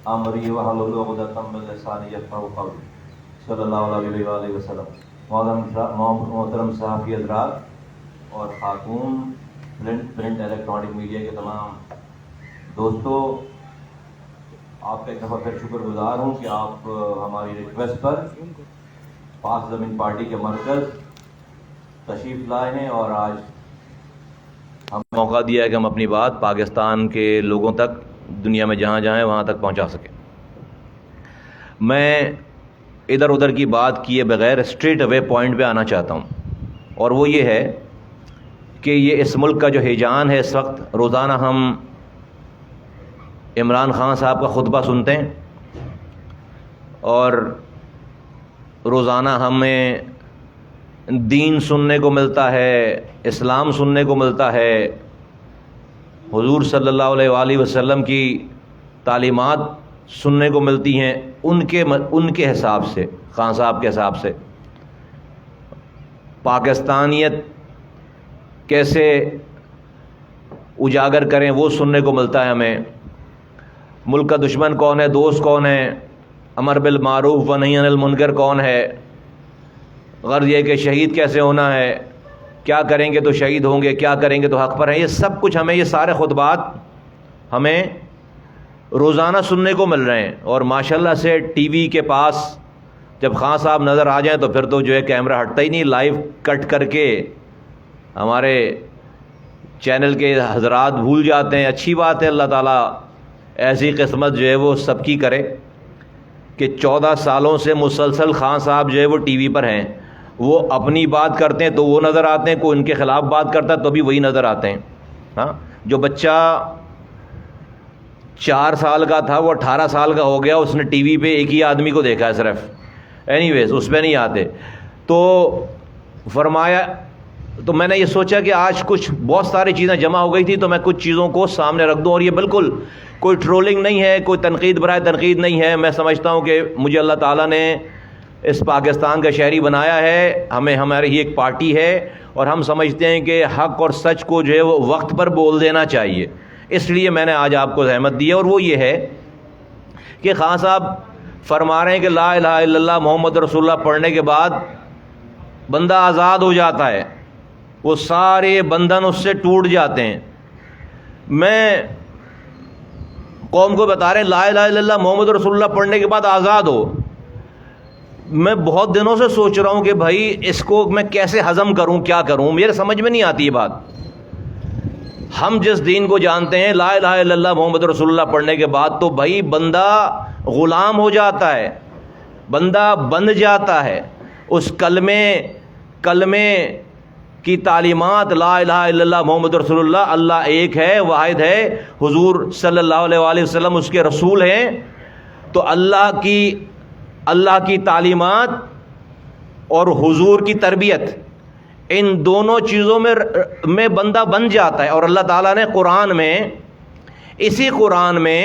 امری وحلل عقدۃ من لسانی یفقهوا قولی صلی اللہ علیہ وآلہ وسلم۔ محترم صحافی حضرات اور خاتون، پرنٹ الیکٹرانک میڈیا کے تمام دوستوں، آپ کا ایک دفعہ پھر شکر گزار ہوں کہ آپ ہماری ریکویسٹ پر پاک زمین پارٹی کے مرکز تشریف لائے ہیں اور آج ہم موقع دیا ہے کہ ہم اپنی بات پاکستان کے لوگوں تک، دنیا میں جہاں جہاں ہیں وہاں تک پہنچا سکیں۔ میں ادھر ادھر کی بات کیے بغیر اسٹریٹ اوے پوائنٹ پہ آنا چاہتا ہوں، اور وہ یہ ہے کہ یہ اس ملک کا جو ہیجان ہے اس وقت، روزانہ ہم عمران خان صاحب کا خطبہ سنتے ہیں اور روزانہ ہمیں دین سننے کو ملتا ہے، اسلام سننے کو ملتا ہے، حضور صلی اللہ علیہ وآلہ وسلم کی تعلیمات سننے کو ملتی ہیں ان کے حساب سے، خان صاحب کے حساب سے۔ پاکستانیت کیسے اجاگر کریں وہ سننے کو ملتا ہے ہمیں۔ ملک کا دشمن کون ہے، دوست کون ہے، امر بالمعروف و نہی عن المنکر کون ہے، غرض یہ کہ شہید کیسے ہونا ہے، کیا کریں گے تو شہید ہوں گے، کیا کریں گے تو حق پر ہیں، یہ سب کچھ ہمیں، یہ سارے خطبات ہمیں روزانہ سننے کو مل رہے ہیں۔ اور ماشاءاللہ سے ٹی وی کے پاس جب خان صاحب نظر آ جائیں تو پھر تو جو ہے کیمرہ ہٹتا ہی نہیں، لائیو کٹ کر کے ہمارے چینل کے حضرات بھول جاتے ہیں۔ اچھی بات ہے، اللہ تعالیٰ ایسی قسمت جو ہے وہ سب کی کرے کہ 14 سالوں سے مسلسل خان صاحب جو ہے وہ ٹی وی پر ہیں، وہ اپنی بات کرتے ہیں تو وہ نظر آتے ہیں، کوئی ان کے خلاف بات کرتا ہے تو بھی وہی نظر آتے ہیں۔ ہاں، جو بچہ 4 سال کا تھا وہ 18 سال کا ہو گیا، اس نے ٹی وی پہ ایک ہی آدمی کو دیکھا ہے صرف، اینی ویز اس پہ نہیں آتے۔ تو فرمایا، تو میں نے یہ سوچا کہ آج کچھ بہت ساری چیزیں جمع ہو گئی تھی تو میں کچھ چیزوں کو سامنے رکھ دوں، اور یہ بالکل کوئی ٹرولنگ نہیں ہے، کوئی تنقید برائے تنقید نہیں ہے۔ میں سمجھتا ہوں کہ مجھے اللہ تعالیٰ نے اس پاکستان کا شہری بنایا ہے، ہماری ہی ایک پارٹی ہے، اور ہم سمجھتے ہیں کہ حق اور سچ کو جو ہے وہ وقت پر بول دینا چاہیے۔ اس لیے میں نے آج آپ کو زحمت دی ہے، اور وہ یہ ہے کہ خان صاحب فرما رہے ہیں کہ لا الہ الا اللہ محمد رسول اللہ پڑھنے کے بعد بندہ آزاد ہو جاتا ہے، وہ سارے بندھن اس سے ٹوٹ جاتے ہیں۔ میں قوم کو بتا رہے ہیں لا الہ الا اللہ محمد رسول اللہ پڑھنے کے بعد آزاد ہو۔ میں بہت دنوں سے سوچ رہا ہوں کہ بھائی اس کو میں کیسے ہضم کروں، کیا کروں، میرے سمجھ میں نہیں آتی یہ بات۔ ہم جس دین کو جانتے ہیں لا الہ الا اللہ محمد رسول اللہ پڑھنے کے بعد تو بھائی بندہ غلام ہو جاتا ہے، بندہ بن جاتا ہے اس کلمے کی تعلیمات، لا الہ الا اللہ محمد رسول اللہ، اللہ ایک ہے، واحد ہے، حضور صلی اللہ علیہ وآلہ وسلم اس کے رسول ہیں۔ تو اللہ کی تعلیمات اور حضور کی تربیت، ان دونوں چیزوں میں بندہ بن جاتا ہے۔ اور اللہ تعالیٰ نے قرآن میں، اسی قرآن میں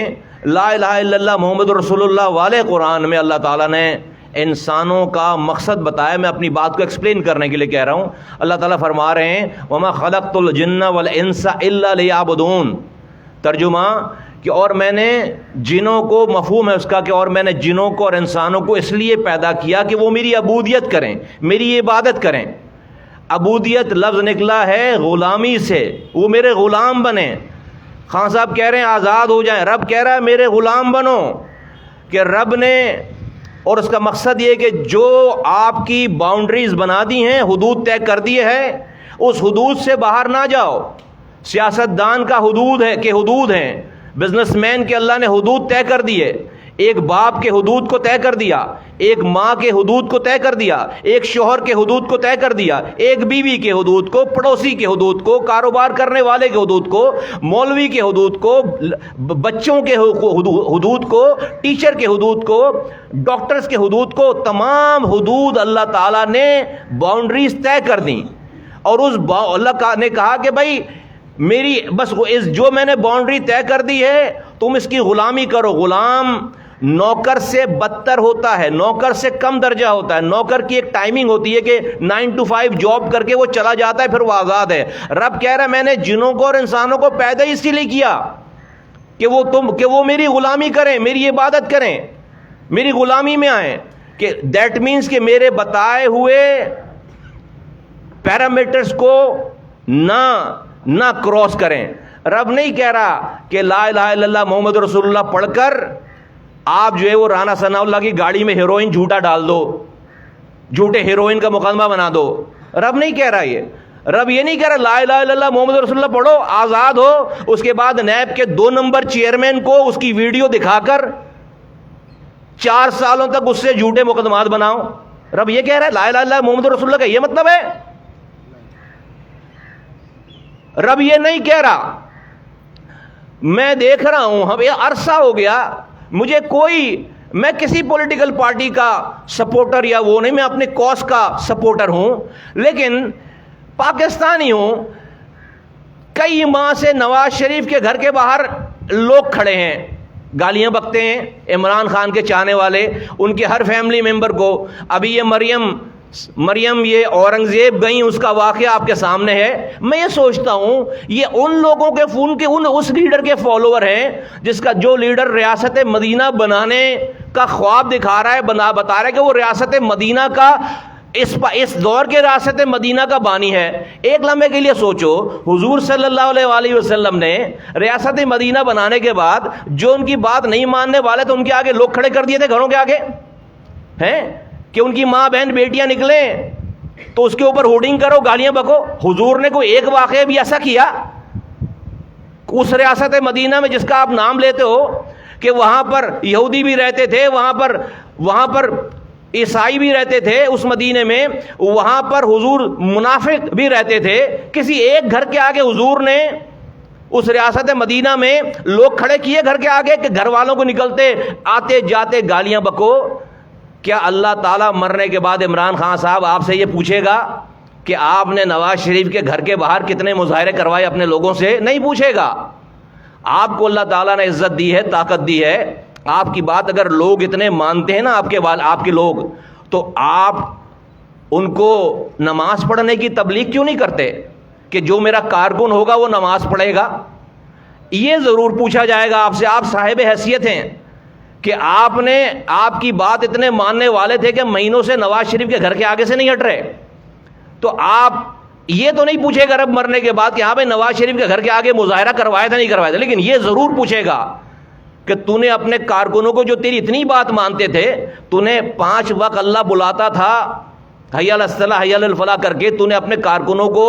لا الہ الا اللہ محمد رسول اللہ والے قرآن میں اللہ تعالیٰ نے انسانوں کا مقصد بتایا۔ میں اپنی بات کو ایکسپلین کرنے کے لیے کہہ رہا ہوں۔ اللہ تعالیٰ فرما رہے ہیں وَمَا خَلَقْتُ الْجِنَّ وَالْإِنسَ إِلَّا لِيَعْبُدُونَ، ترجمہ کہ اور میں نے جنوں کو، مفہوم ہے اس کا کہ اور میں نے جنوں کو اور انسانوں کو اس لیے پیدا کیا کہ وہ میری عبودیت کریں، میری عبادت کریں۔ عبودیت لفظ نکلا ہے غلامی سے، وہ میرے غلام بنیں۔ خان صاحب کہہ رہے ہیں آزاد ہو جائیں، رب کہہ رہا ہے میرے غلام بنو، کہ رب نے، اور اس کا مقصد یہ کہ جو آپ کی باؤنڈریز بنا دی ہیں، حدود طے کر دیے ہیں، اس حدود سے باہر نہ جاؤ۔ سیاست دان کا حدود ہے کہ حدود ہیں، بزنس مین کے اللہ نے حدود طے کر دیے، ایک باپ کے حدود کو طے کر دیا، ایک ماں کے حدود کو طے کر دیا، ایک شوہر کے حدود کو طے کر دیا، ایک بیوی کے حدود کو، پڑوسی کے حدود کو، کاروبار کرنے والے کے حدود کو، مولوی کے حدود کو، بچوں کے حدود کو، ٹیچر کے حدود کو، ڈاکٹرز کے حدود کو، تمام حدود اللہ تعالیٰ نے باؤنڈریز طے کر دیں۔ اور اس اللہ نے کہا کہ بھائی میری بس جو میں نے باؤنڈری طے کر دی ہے تم اس کی غلامی کرو۔ غلام نوکر سے بدتر ہوتا ہے، نوکر سے کم درجہ ہوتا ہے۔ نوکر کی ایک ٹائمنگ ہوتی ہے کہ 9 to 5 جاب کر کے وہ چلا جاتا ہے، پھر وہ آزاد ہے۔ رب کہہ رہا ہے میں نے جنوں کو اور انسانوں کو پیدا اسی لیے کیا کہ وہ میری غلامی کریں, میری عبادت کریں, میری غلامی میں آئیں, کہ دیٹ مینس کہ میرے بتائے ہوئے پیرامیٹرز کو نہ کراس کریں. رب نہیں کہہ رہا کہ لا الہ الا اللہ محمد رسول اللہ پڑھ کر آپ جو ہے وہ رانا ثناء اللہ کی گاڑی میں ہیروئن جھوٹا ڈال دو, جھوٹے ہیروئن کا مقدمہ بنا دو. رب نہیں کہہ رہا یہ. رب یہ نہیں کہہ رہا لا الہ الا اللہ محمد رسول اللہ پڑھو, آزاد ہو, اس کے بعد نیب کے 2 نمبر چیئرمین کو اس کی ویڈیو دکھا کر 4 سالوں تک اس سے جھوٹے مقدمات بناؤ. رب یہ کہہ رہا ہے لا الہ الا اللہ محمد رسول اللہ کا یہ مطلب ہے؟ رب یہ نہیں کہہ رہا. میں دیکھ رہا ہوں, اب یہ عرصہ ہو گیا, میں کسی پولیٹیکل پارٹی کا سپورٹر یا وہ نہیں, میں اپنے کاز کا سپورٹر ہوں, لیکن پاکستانی ہوں. کئی ماہ سے نواز شریف کے گھر کے باہر لوگ کھڑے ہیں, گالیاں بکتے ہیں عمران خان کے چاہنے والے, ان کے ہر فیملی ممبر کو. ابھی یہ مریم یہ اورنگزیب گئیں, اس کا واقعہ آپ کے سامنے ہے. میں یہ سوچتا ہوں یہ ان لوگوں کے اس لیڈر کے فالوور ہیں جس کا جو لیڈر ریاست مدینہ بنانے کا خواب دکھا رہا ہے, بتا رہا ہے کہ وہ ریاست مدینہ کا اس دور کے ریاست مدینہ کا بانی ہے. ایک لمحے کے لیے سوچو, حضور صلی اللہ علیہ وآلہ وسلم نے ریاست مدینہ بنانے کے بعد جو ان کی بات نہیں ماننے والے تو ان کے آگے لوگ کھڑے کر دیے تھے گھروں کے آگے ہیں, کہ ان کی ماں بہن بیٹیاں نکلیں تو اس کے اوپر ہوڈنگ کرو, گالیاں بکو. حضور نے کوئی ایک واقعہ بھی ایسا کیا اس ریاست مدینہ میں جس کا آپ نام لیتے ہو کہ وہاں پر یہودی بھی رہتے تھے, وہاں پر عیسائی بھی رہتے تھے اس مدینے میں, وہاں پر حضور منافق بھی رہتے تھے. کسی ایک گھر کے آگے حضور نے اس ریاست مدینہ میں لوگ کھڑے کیے گھر کے آگے کہ گھر والوں کو نکلتے آتے جاتے گالیاں بکو؟ کیا اللہ تعالیٰ مرنے کے بعد عمران خان صاحب آپ سے یہ پوچھے گا کہ آپ نے نواز شریف کے گھر کے باہر کتنے مظاہرے کروائے اپنے لوگوں سے؟ نہیں پوچھے گا. آپ کو اللہ تعالیٰ نے عزت دی ہے, طاقت دی ہے, آپ کی بات اگر لوگ اتنے مانتے ہیں نا, آپ کے لوگ, تو آپ ان کو نماز پڑھنے کی تبلیغ کیوں نہیں کرتے کہ جو میرا کارکن ہوگا وہ نماز پڑھے گا؟ یہ ضرور پوچھا جائے گا آپ سے. آپ صاحب حیثیت ہیں کہ آپ کی بات اتنے ماننے والے تھے کہ مہینوں سے نواز شریف کے گھر کے آگے سے نہیں ہٹ رہے, تو آپ یہ تو نہیں پوچھے گا رب مرنے کے بعد کہ ہاں بھائی نواز شریف کے گھر کے آگے مظاہرہ کروایا تھا نہیں کروایا تھا, لیکن یہ ضرور پوچھے گا کہ تو نے اپنے کارکنوں کو جو تیری اتنی بات مانتے تھے, تو نے 5 وقت اللہ بلاتا تھا حی علی الصلاح حی علی الفلاح کر کے, تو نے اپنے کارکنوں کو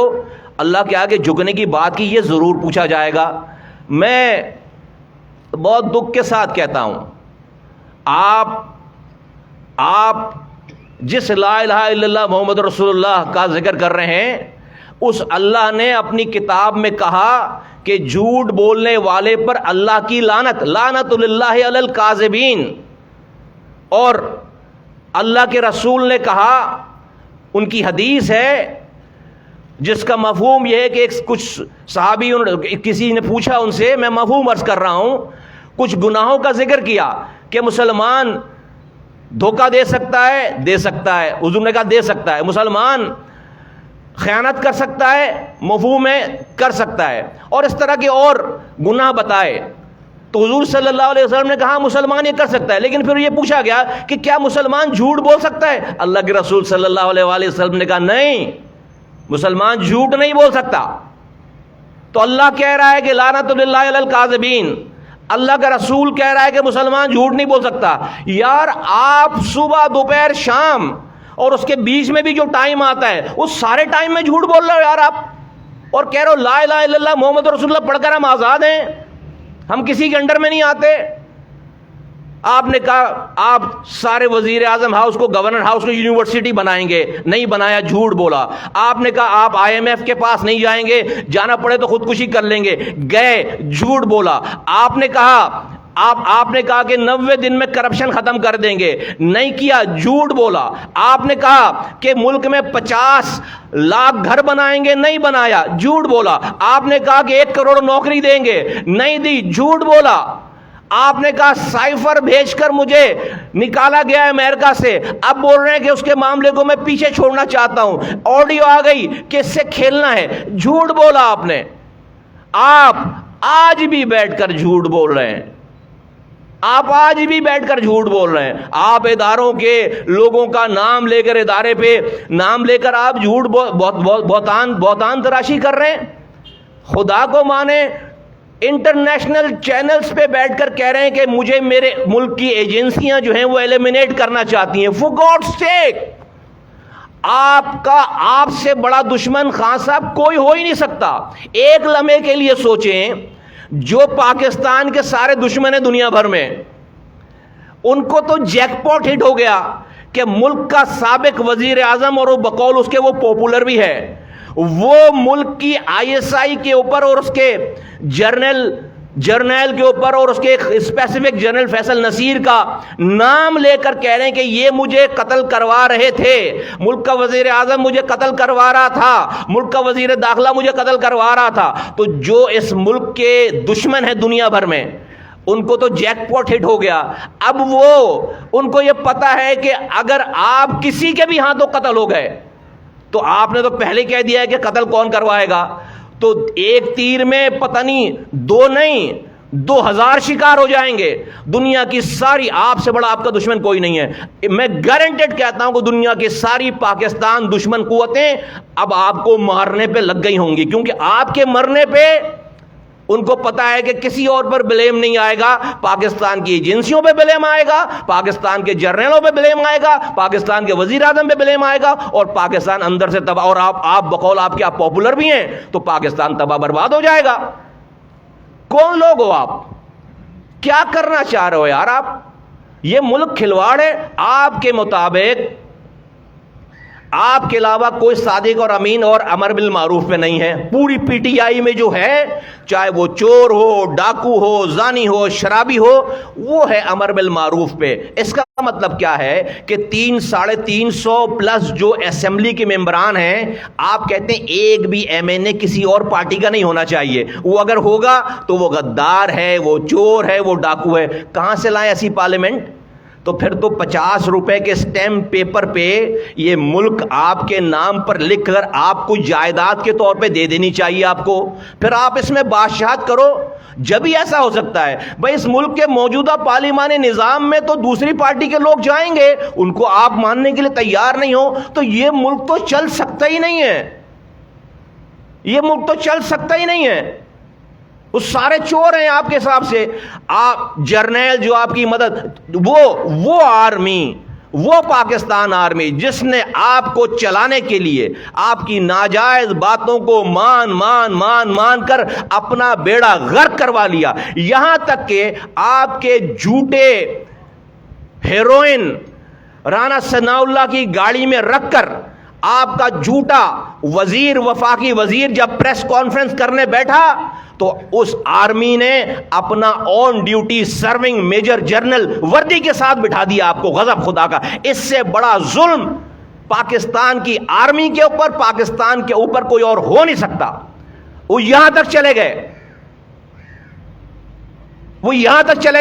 اللہ کے آگے جھکنے کی بات کی, یہ ضرور پوچھا جائے گا. میں بہت دکھ کے ساتھ کہتا ہوں, آپ جس لا الہ الا اللہ محمد رسول اللہ کا ذکر کر رہے ہیں, اس اللہ نے اپنی کتاب میں کہا کہ جھوٹ بولنے والے پر اللہ کی لعنت للہ علی الکاذبین. اور اللہ کے رسول نے کہا, ان کی حدیث ہے جس کا مفہوم یہ ہے کہ کچھ صحابی کسی نے پوچھا ان سے, میں مفہوم عرض کر رہا ہوں, کچھ گناہوں کا ذکر کیا کہ مسلمان دھوکہ دے سکتا ہے, حضور نے کہا دے سکتا ہے. مسلمان خیانت کر سکتا ہے, مفہوم ہے کر سکتا ہے, اور اس طرح کے اور گناہ بتائے. تو حضور صلی اللہ علیہ وسلم نے کہا مسلمان یہ کر سکتا ہے, لیکن پھر یہ پوچھا گیا کہ کیا مسلمان جھوٹ بول سکتا ہے؟ اللہ کے رسول صلی اللہ علیہ وسلم نے کہا نہیں, مسلمان جھوٹ نہیں بول سکتا. تو اللہ کہہ رہا ہے کہ لعنت للہ علی الکاذبین, اللہ کا رسول کہہ رہا ہے کہ مسلمان جھوٹ نہیں بول سکتا. یار آپ صبح دوپہر شام اور اس کے بیچ میں بھی جو ٹائم آتا ہے اس سارے ٹائم میں جھوٹ بول رہے ہو یار آپ, اور کہہ رہے ہو لا الہ الا اللہ محمد رسول اللہ پڑھ کر ہم آزاد ہیں, ہم کسی کے انڈر میں نہیں آتے. آپ نے کہا آپ سارے وزیر اعظم ہاؤس کو گورنر ہاؤس کو یونیورسٹی بنائیں گے, نہیں بنایا, جھوٹ بولا. آپ نے کہا آپ IMF کے پاس نہیں جائیں گے, جانا پڑے تو خودکشی کر لیں گے, گئے, جھوٹ بولا. آپ نے کہا کہ 90 دن میں کرپشن ختم کر دیں گے, نہیں کیا, جھوٹ بولا. آپ نے کہا کہ ملک میں 50 لاکھ گھر بنائیں گے, نہیں بنایا, جھوٹ بولا. آپ نے کہا کہ 1 کروڑ نوکری دیں گے, نہیں دی, جھوٹ بولا. آپ نے کہا سائفر بھیج کر مجھے نکالا گیا ہے امریکہ سے, اب بول رہے ہیں کہ اس کے معاملے کو میں پیچھے چھوڑنا چاہتا ہوں, آڈیو آ گئی کہ اس سے کھیلنا ہے, جھوٹ بولا آپ نے. آج بھی بیٹھ کر جھوٹ بول رہے ہیں. آپ آج بھی بیٹھ کر جھوٹ بول رہے ہیں. آپ اداروں کے لوگوں کا نام لے کر, ادارے پہ نام لے کر آپ جھوٹ بہتان تراشی کر رہے ہیں. خدا کو مانے, انٹرنیشنل چینلز پہ بیٹھ کر کہہ رہے ہیں کہ مجھے میرے ملک کی ایجنسیاں جو ہیں وہ ایلیمنیٹ کرنا چاہتی ہیں. فور گاڈ سیک, آپ سے بڑا دشمن خان صاحب کوئی ہو ہی نہیں سکتا. ایک لمحے کے لیے سوچیں, جو پاکستان کے سارے دشمن ہیں دنیا بھر میں, ان کو تو جیک پاٹ ہٹ ہو گیا کہ ملک کا سابق وزیر اعظم, اور وہ بقول اس کے وہ پاپولر بھی ہے, وہ ملک کی آئی ایس آئی کے اوپر اور اس کے جرنیل کے اوپر اور اس کے اسپیسیفک جنرل فیصل نصیر کا نام لے کر کہہ رہے ہیں کہ یہ مجھے قتل کروا رہے تھے, ملک کا وزیر اعظم مجھے قتل کروا رہا تھا, ملک کا وزیر داخلہ مجھے قتل کروا رہا تھا. تو جو اس ملک کے دشمن ہیں دنیا بھر میں, ان کو تو جیک پاٹ ہٹ ہو گیا. اب ان کو یہ پتا ہے کہ اگر آپ کسی کے بھی ہاتھوں قتل ہو گئے تو آپ نے تو پہلے کہہ دیا ہے کہ قتل کون کروائے گا, تو ایک تیر میں پتہ نہیں 2 نہیں 2000 شکار ہو جائیں گے. دنیا کی ساری, آپ سے بڑا آپ کا دشمن کوئی نہیں ہے. میں گارنٹیڈ کہتا ہوں کہ دنیا کی ساری پاکستان دشمن قوتیں اب آپ کو مارنے پہ لگ گئی ہوں گی, کیونکہ آپ کے مرنے پہ ان کو پتا ہے کہ کسی اور پر بلیم نہیں آئے گا. پاکستان کی ایجنسیوں پہ بلیم آئے گا, پاکستان کے جرنیلوں پہ بلیم آئے گا, پاکستان کے وزیر اعظم پہ بلیم آئے گا, اور پاکستان اندر سے تباہ. اور آپ بقول آپ کے آپ پاپولر بھی ہیں تو پاکستان تباہ برباد ہو جائے گا. کون لوگ ہو آپ؟ کیا کرنا چاہ رہے ہو یار آپ؟ یہ ملک کھلواڑ ہے. آپ کے مطابق آپ کے علاوہ کوئی صادق اور امین اور امر بالمعروف پہ نہیں ہے. پوری پی ٹی آئی میں جو ہے, چاہے وہ چور ہو, ڈاکو ہو, زانی ہو, شرابی ہو, وہ ہے امر بالمعروف پہ. اس کا مطلب کیا ہے کہ 300-350 پلس جو اسمبلی کے ممبران ہیں, آپ کہتے ہیں ایک بھی ایم این اے کسی اور پارٹی کا نہیں ہونا چاہیے. وہ اگر ہوگا تو وہ غدار ہے, وہ چور ہے, وہ ڈاکو ہے. کہاں سے لائیں ایسی پارلیمنٹ؟ تو پھر تو 50 روپے کے سٹیمپ پیپر پہ یہ ملک آپ کے نام پر لکھ کر آپ کو جائیداد کے طور پہ دے دینی چاہیے آپ کو. پھر آپ اس میں بادشاہت کرو. جب ہی ایسا ہو سکتا ہے. بھائی اس ملک کے موجودہ پارلیمانی نظام میں تو دوسری پارٹی کے لوگ جائیں گے, ان کو آپ ماننے کے لیے تیار نہیں ہو تو یہ ملک تو چل سکتا ہی نہیں ہے. یہ ملک تو چل سکتا ہی نہیں ہے. وہ سارے چور ہیں آپ کے حساب سے. آپ جرنیل جو آپ کی مدد, وہ آرمی, وہ پاکستان آرمی جس نے آپ کو چلانے کے لیے آپ کی ناجائز باتوں کو مان کر اپنا بیڑا غرق کروا لیا. یہاں تک کہ آپ کے جھوٹے ہیروئن رانا ثناء اللہ کی گاڑی میں رکھ کر آپ کا جھوٹا وزیر, وفاقی وزیر جب پریس کانفرنس کرنے بیٹھا تو اس آرمی نے اپنا on duty serving major general وردی کے ساتھ بٹھا دیا آپ کو. غضب خدا کا. اس سے بڑا ظلم پاکستان کی آرمی کے اوپر, پاکستان کے اوپر کوئی اور ہو نہیں سکتا. وہ یہاں تک چلے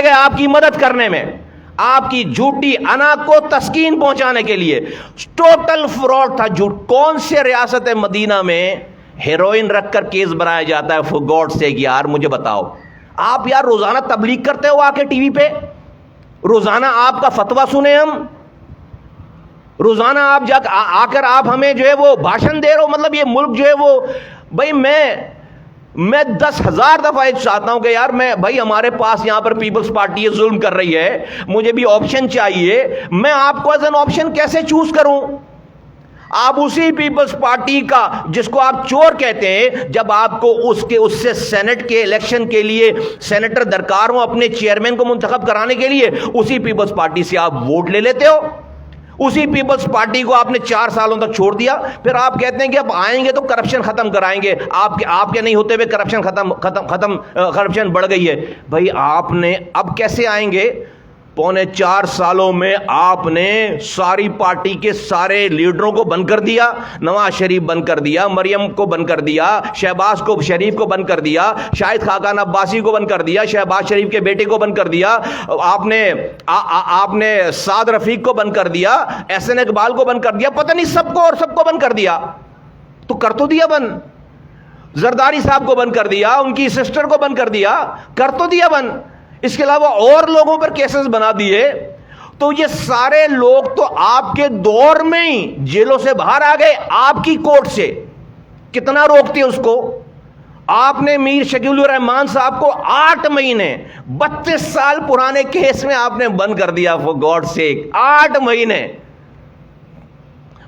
گئے آپ کی مدد کرنے میں, آپ کی جھوٹی انا کو تسکین پہنچانے کے لیے. ٹوٹل فراڈ تھا, جھوٹ. کون سے ریاست مدینہ میں ہیروئن رکھ کر کیس بنایا جاتا ہے؟ فور گاڈ سیک یار مجھے بتاؤ. آپ یار روزانہ تبلیغ کرتے ہو آ کے ٹی وی پہ, روزانہ آپ کا فتویٰ سنیں ہم, روزانہ آپ آ کر آپ ہمیں جو ہے وہ بھاشن دے رہے ہو. مطلب یہ ملک جو ہے وہ, بھائی میں 10,000 دفعہ چاہتا ہوں کہ یار بھائی ہمارے پاس یہاں پر پیپلز پارٹی ظلم کر رہی ہے, مجھے بھی آپشن چاہیے. میں آپ کو ایز این آپشن کیسے چوز کروں؟ آپ اسی پیپلز پارٹی کا جس کو آپ چور کہتے ہیں, جب آپ کو اس سے سینٹ کے الیکشن کے لیے سینیٹر درکار ہوں اپنے چیئرمین کو منتخب کرانے کے لیے, اسی پیپلز پارٹی سے آپ ووٹ لے لیتے ہو. اسی پیپلز پارٹی کو آپ نے 4 سالوں تک چھوڑ دیا. پھر آپ کہتے ہیں کہ اب آئیں گے تو کرپشن ختم کرائیں گے. آپ کے نہیں ہوتے ہوئے کرپشن کرپشن بڑھ گئی ہے. بھائی آپ نے اب کیسے آئیں گے؟ 4.25 سالوں میں آپ نے ساری پارٹی کے سارے لیڈروں کو بند کر دیا. نواز شریف بند کر دیا, مریم کو بند کر دیا, شہباز شریف کو بند کر دیا, شاہد خاقان عباسی کو بند کر دیا, شہباز شریف کے بیٹے کو بند کر دیا, آپ نے سعد رفیق کو بند کر دیا, احسن اقبال کو بند کر دیا, پتہ نہیں سب کو بند کر دیا. تو کر تو دیا بند. زرداری صاحب کو بند کر دیا, ان کی سسٹر کو بند کر دیا, کر تو دیا بند, اس کے علاوہ اور لوگوں پر کیسز بنا دیے. تو یہ سارے لوگ تو آپ کے دور میں ہی جیلوں سے باہر آ گئے, آپ کی کورٹ سے. کتنا روکتے اس کو؟ آپ نے میر شکیل الرحمان صاحب کو 8 مہینے 32 سال پرانے کیس میں آپ نے بند کر دیا. فور گاڈ سیک 8 مہینے.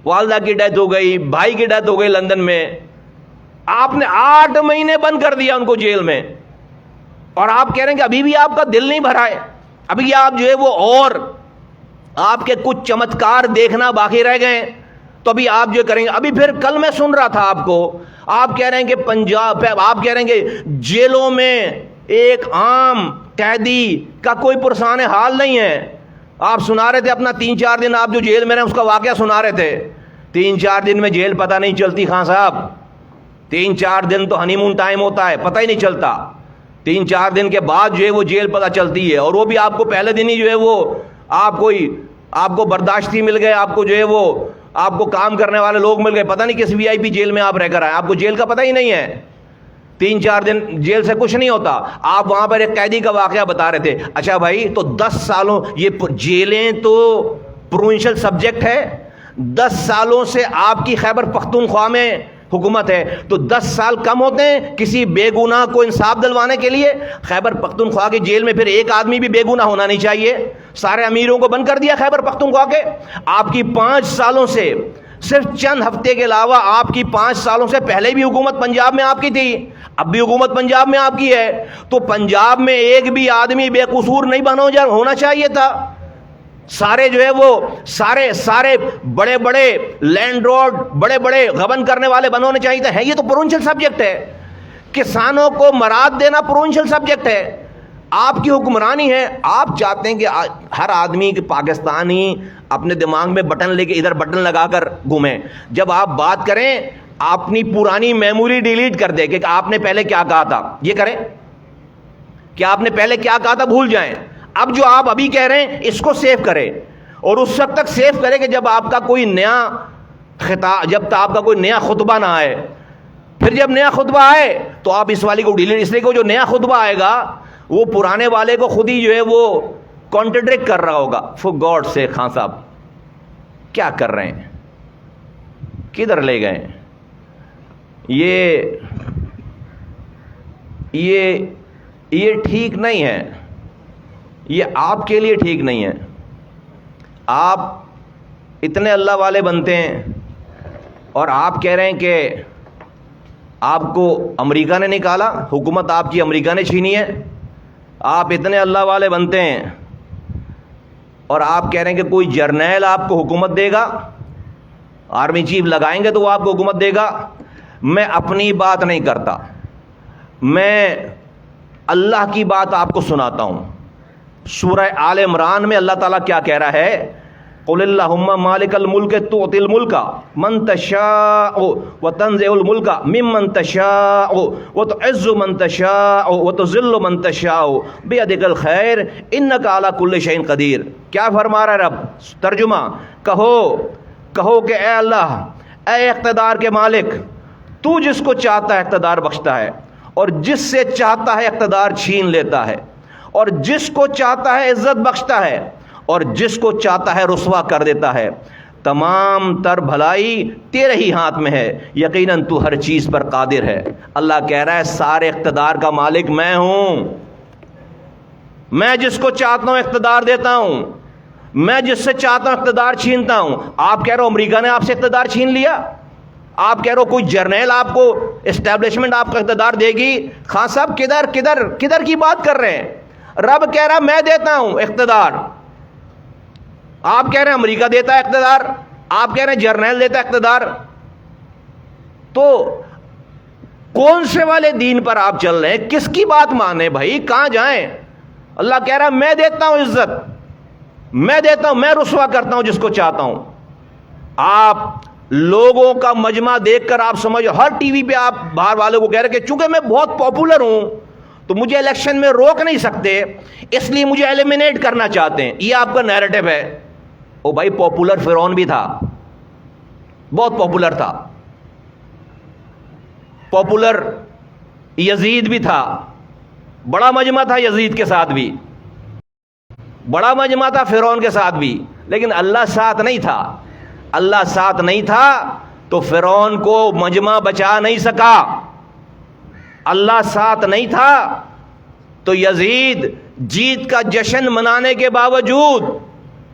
والدہ کی ڈیتھ ہو گئی, بھائی کی ڈیتھ ہو گئی لندن میں, آپ نے 8 مہینے بند کر دیا ان کو جیل میں. اور آپ کہہ رہے ہیں کہ ابھی بھی آپ کا دل نہیں بھرا ہے, ابھی آپ جو ہے وہ اور آپ کے کچھ چمتکار دیکھنا باقی رہ گئے, تو ابھی آپ جو کریں گے. ابھی پھر کل میں سن رہا تھا آپ کو, آپ کہہ رہے ہیں کہ پنجاب, آپ کہہ رہے ہیں کہ جیلوں میں ایک عام قیدی کا کوئی پرسان حال نہیں ہے. آپ سنا رہے تھے اپنا 3-4 دن آپ جو جیل میں رہے اس کا واقعہ سنا رہے تھے. 3-4 دن میں جیل پتہ نہیں چلتی خان صاحب, 3-4 دن تو ہنی مون ٹائم ہوتا ہے, پتہ ہی نہیں چلتا. 3-4 دن کے بعد جو ہے وہ جیل پتہ چلتی ہے, اور وہ بھی آپ کو پہلے دن ہی جو ہے وہ آپ کو برداشتی مل گئے, آپ کو جو ہے وہ آپ کو کام کرنے والے لوگ مل گئے, پتہ نہیں کس VIP جیل میں آپ رہ کر آئے, آپ کو جیل کا پتہ ہی نہیں ہے. 3-4 دن جیل سے کچھ نہیں ہوتا. آپ وہاں پر ایک قیدی کا واقعہ بتا رہے تھے. اچھا بھائی, تو 10 سالوں یہ جیلیں تو پروونشل سبجیکٹ ہے, 10 سالوں سے آپ کی خیبر پختونخوا میں حکومت ہے, تو 10 سال کم ہوتے ہیں کسی بے گناہ کو انصاف دلوانے کے لیے؟ خیبر پختونخوا کی جیل میں پھر ایک آدمی بھی بے گناہ ہونا نہیں چاہیے. سارے امیروں کو بند کر دیا خیبر پختونخوا کے. آپ کی 5 سالوں سے, صرف چند ہفتے کے علاوہ آپ کی 5 سالوں سے پہلے بھی حکومت پنجاب میں آپ کی تھی, اب بھی حکومت پنجاب میں آپ کی ہے. تو پنجاب میں ایک بھی آدمی بے قصور نہیں ہونا چاہیے تھا. سارے جو ہے وہ سارے بڑے بڑے لینڈ روڈ, بڑے بڑے غبن کرنے والے بنانے چاہیے تھے. یہ تو پروونشل سبجیکٹ ہے. کسانوں کو مراد دینا پروونشل سبجیکٹ ہے. آپ کی حکمرانی ہے. آپ چاہتے ہیں کہ ہر آدمی کے پاکستانی اپنے دماغ میں بٹن لے کے ادھر بٹن لگا کر گھومیں. جب آپ بات کریں اپنی پرانی میموری ڈیلیٹ کر دے کہ آپ نے پہلے کیا کہا تھا, یہ کریں کہ آپ نے پہلے کیا کہا تھا بھول جائیں. اب جو آپ ابھی کہہ رہے ہیں اس کو سیو کریں, اور اس وقت تک سیو کریں کہ جب آپ کا کوئی نیا خطاب, جب تک آپ کا کوئی نیا خطبہ نہ آئے. پھر جب نیا خطبہ آئے تو آپ اس والی کو ڈیلیٹ, اس لیے کہ جو نیا خطبہ آئے گا وہ پرانے والے کو خود ہی جو ہے وہ کانٹرڈکٹ کر رہا ہوگا. فور گاڈ سے خان صاحب کیا کر رہے ہیں, کدھر لے گئے؟ یہ ٹھیک نہیں ہے, یہ آپ کے لیے ٹھیک نہیں ہے. آپ اتنے اللہ والے بنتے ہیں اور آپ کہہ رہے ہیں کہ آپ کو امریکہ نے نکالا, حکومت آپ کی امریکہ نے چھینی ہے. آپ اتنے اللہ والے بنتے ہیں اور آپ کہہ رہے ہیں کہ کوئی جرنیل آپ کو حکومت دے گا, آرمی چیف لگائیں گے تو وہ آپ کو حکومت دے گا. میں اپنی بات نہیں کرتا, میں اللہ کی بات آپ کو سناتا ہوں. سورہ آل عمران میں اللہ تعالیٰ کیا کہہ رہا ہے؟ قل اللہم مالک الملک تؤتی الملک من تشاء وتنزع الملک ممن تشاء وتعز من تشاء وتذل من تشاء بیدک الخیر انک علی کل شیء قدیر. کیا فرما رہا ہے رب؟ ترجمہ, کہو کہ اے اللہ, اے اقتدار کے مالک, تو جس کو چاہتا ہے اقتدار بخشتا ہے, اور جس سے چاہتا ہے اقتدار چھین لیتا ہے, اور جس کو چاہتا ہے عزت بخشتا ہے, اور جس کو چاہتا ہے رسوا کر دیتا ہے. تمام تر بھلائی تیرے ہی ہاتھ میں ہے, یقیناً تو ہر چیز پر قادر ہے. اللہ کہہ رہا ہے سارے اقتدار کا مالک میں ہوں, میں جس کو چاہتا ہوں اقتدار دیتا ہوں, میں جس سے چاہتا ہوں اقتدار چھینتا ہوں. آپ کہہ رہے ہو امریکہ نے آپ سے اقتدار چھین لیا, آپ کہہ رہے ہو کوئی جرنیل آپ کو, اسٹیبلشمنٹ آپ کا اقتدار دے گی. خان صاحب کدھر کی بات کر رہے ہیں؟ رب کہہ رہا میں دیتا ہوں اقتدار, آپ کہہ رہے ہیں امریکہ دیتا ہے اقتدار, آپ کہہ رہے ہیں جرنیل دیتا ہے اقتدار. تو کون سے والے دین پر آپ چل رہے ہیں؟ کس کی بات مانیں بھائی, کہاں جائیں؟ اللہ کہہ رہا ہے میں دیتا ہوں عزت, میں دیتا ہوں, میں رسوا کرتا ہوں جس کو چاہتا ہوں. آپ لوگوں کا مجمع دیکھ کر آپ سمجھو, ہر ٹی وی پہ آپ باہر والوں کو کہہ رہے کہ چونکہ میں بہت پاپولر ہوں تو مجھے الیکشن میں روک نہیں سکتے, اس لیے مجھے ایلیمینیٹ کرنا چاہتے ہیں. یہ آپ کا نیریٹو ہے. او بھائی پاپولر فرعون بھی تھا, بہت پاپولر تھا. پاپولر یزید بھی تھا، بڑا مجمع تھا یزید کے ساتھ بھی، بڑا مجمع تھا فرعون کے ساتھ بھی، لیکن اللہ ساتھ نہیں تھا. اللہ ساتھ نہیں تھا تو فرعون کو مجمع بچا نہیں سکا. اللہ ساتھ نہیں تھا تو یزید جیت کا جشن منانے کے باوجود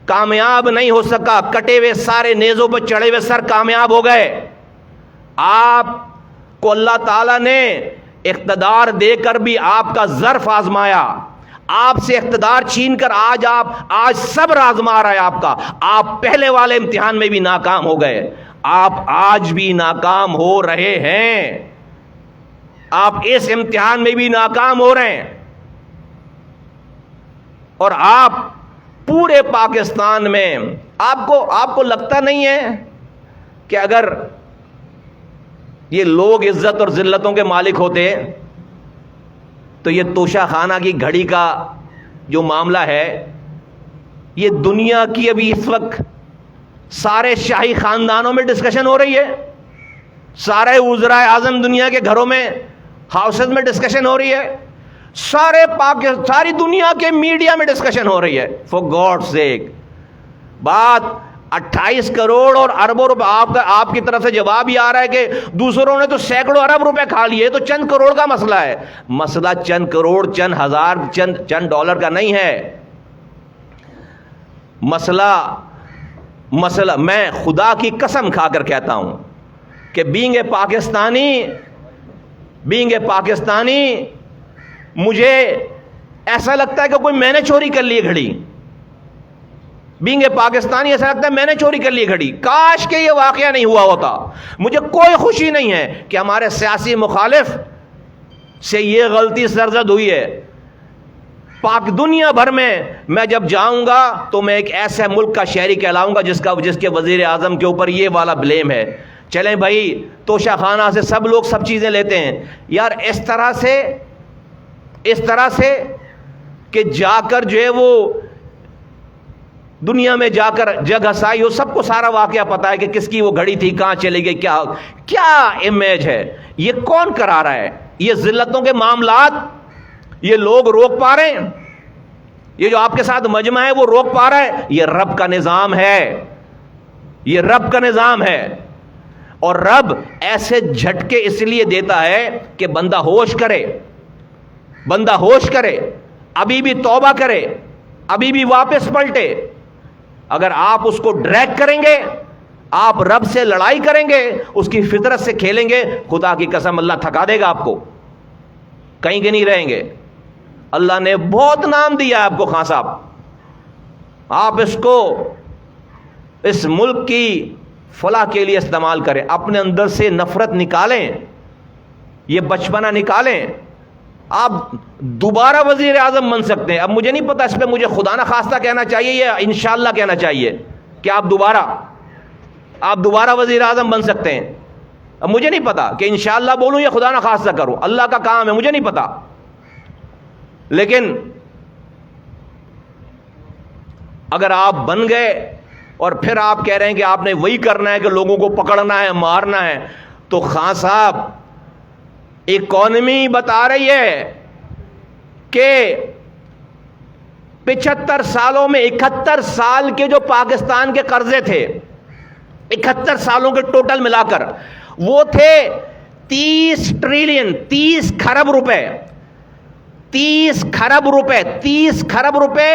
کامیاب نہیں ہو سکا. کٹے ہوئے سارے نیزوں پر چڑھے ہوئے سر کامیاب ہو گئے. آپ کو اللہ تعالیٰ نے اقتدار دے کر بھی آپ کا ظرف آزمایا. آپ سے اقتدار چھین کر آج صبر آزما رہا ہے آپ کا. آپ پہلے والے امتحان میں بھی ناکام ہو گئے، آپ آج بھی ناکام ہو رہے ہیں. آپ اس امتحان میں بھی ناکام ہو رہے ہیں. اور آپ پورے پاکستان میں آپ کو لگتا نہیں ہے کہ اگر یہ لوگ عزت اور ذلتوں کے مالک ہوتے تو یہ توشہ خانہ کی گھڑی کا جو معاملہ ہے، یہ دنیا کی ابھی اس وقت سارے شاہی خاندانوں میں ڈسکشن ہو رہی ہے، سارے وزراء اعظم دنیا کے گھروں میں ہاؤسز میں ڈسکشن ہو رہی ہے، ساری دنیا کے میڈیا میں ڈسکشن ہو رہی ہے. فار گاڈ سیک، بات 28 کروڑ اور اربوں روپے آپ کی طرف سے جواب یہ آ رہا ہے کہ دوسروں نے تو سینکڑوں ارب روپے کھا لیے، تو چند کروڑ کا مسئلہ ہے. مسئلہ چند کروڑ، چند ہزار، چند ڈالر کا نہیں ہے. مسئلہ میں خدا کی قسم کھا کر کہتا ہوں کہ بینگ اے پاکستانی مجھے ایسا لگتا ہے کہ کوئی میں نے چوری کر لی گھڑی. بینگ اے پاکستانی ایسا لگتا ہے میں نے چوری کر لی گھڑی. کاش کہ یہ واقعہ نہیں ہوا ہوتا. مجھے کوئی خوشی نہیں ہے کہ ہمارے سیاسی مخالف سے یہ غلطی سرزد ہوئی ہے. دنیا بھر میں جب جاؤں گا تو میں ایک ایسے ملک کا شہری کہلاؤں گا جس کے وزیر اعظم کے اوپر یہ والا بلیم ہے. چلیں بھائی، توشہ خانہ سے سب لوگ سب چیزیں لیتے ہیں یار. اس طرح سے کہ جا کر جو ہے وہ دنیا میں جا کر جگ ہسائی ہو، سب کو سارا واقعہ پتا ہے کہ کس کی وہ گھڑی تھی، کہاں چلی گئی، کیا امیج ہے. یہ کون کرا رہا ہے؟ یہ ذلتوں کے معاملات یہ لوگ روک پا رہے ہیں؟ یہ جو آپ کے ساتھ مجمع ہے وہ روک پا رہا ہے؟ یہ رب کا نظام ہے، یہ رب کا نظام ہے. اور رب ایسے جھٹکے اس لیے دیتا ہے کہ بندہ ہوش کرے، ابھی بھی توبہ کرے، ابھی بھی واپس پلٹے. اگر آپ اس کو ڈریگ کریں گے، آپ رب سے لڑائی کریں گے، اس کی فطرت سے کھیلیں گے، خدا کی قسم اللہ تھکا دے گا آپ کو، کہیں کے نہیں رہیں گے. اللہ نے بہت نام دیا ہے آپ کو خان صاحب، آپ اس کو اس ملک کی فلاح کے لیے استعمال کریں. اپنے اندر سے نفرت نکالیں، یہ بچپنا نکالیں. آپ دوبارہ وزیر اعظم بن سکتے ہیں. اب مجھے نہیں پتا اس پہ مجھے خدا نہ خواستہ کہنا چاہیے یا انشاءاللہ کہنا چاہیے کہ آپ دوبارہ وزیر اعظم بن سکتے ہیں. اب مجھے نہیں پتا کہ انشاءاللہ بولوں یا خدا نہ خواستہ کروں، اللہ کا کام ہے، مجھے نہیں پتا. لیکن اگر آپ بن گئے اور پھر آپ کہہ رہے ہیں کہ آپ نے وہی کرنا ہے کہ لوگوں کو پکڑنا ہے، مارنا ہے، تو خان صاحب اکانومی بتا رہی ہے کہ 75 سالوں میں 71 سال کے جو پاکستان کے قرضے تھے، 71 سالوں کے ٹوٹل ملا کر وہ تھے 30 ٹریلین، 30 کھرب روپے، 30 کھرب روپے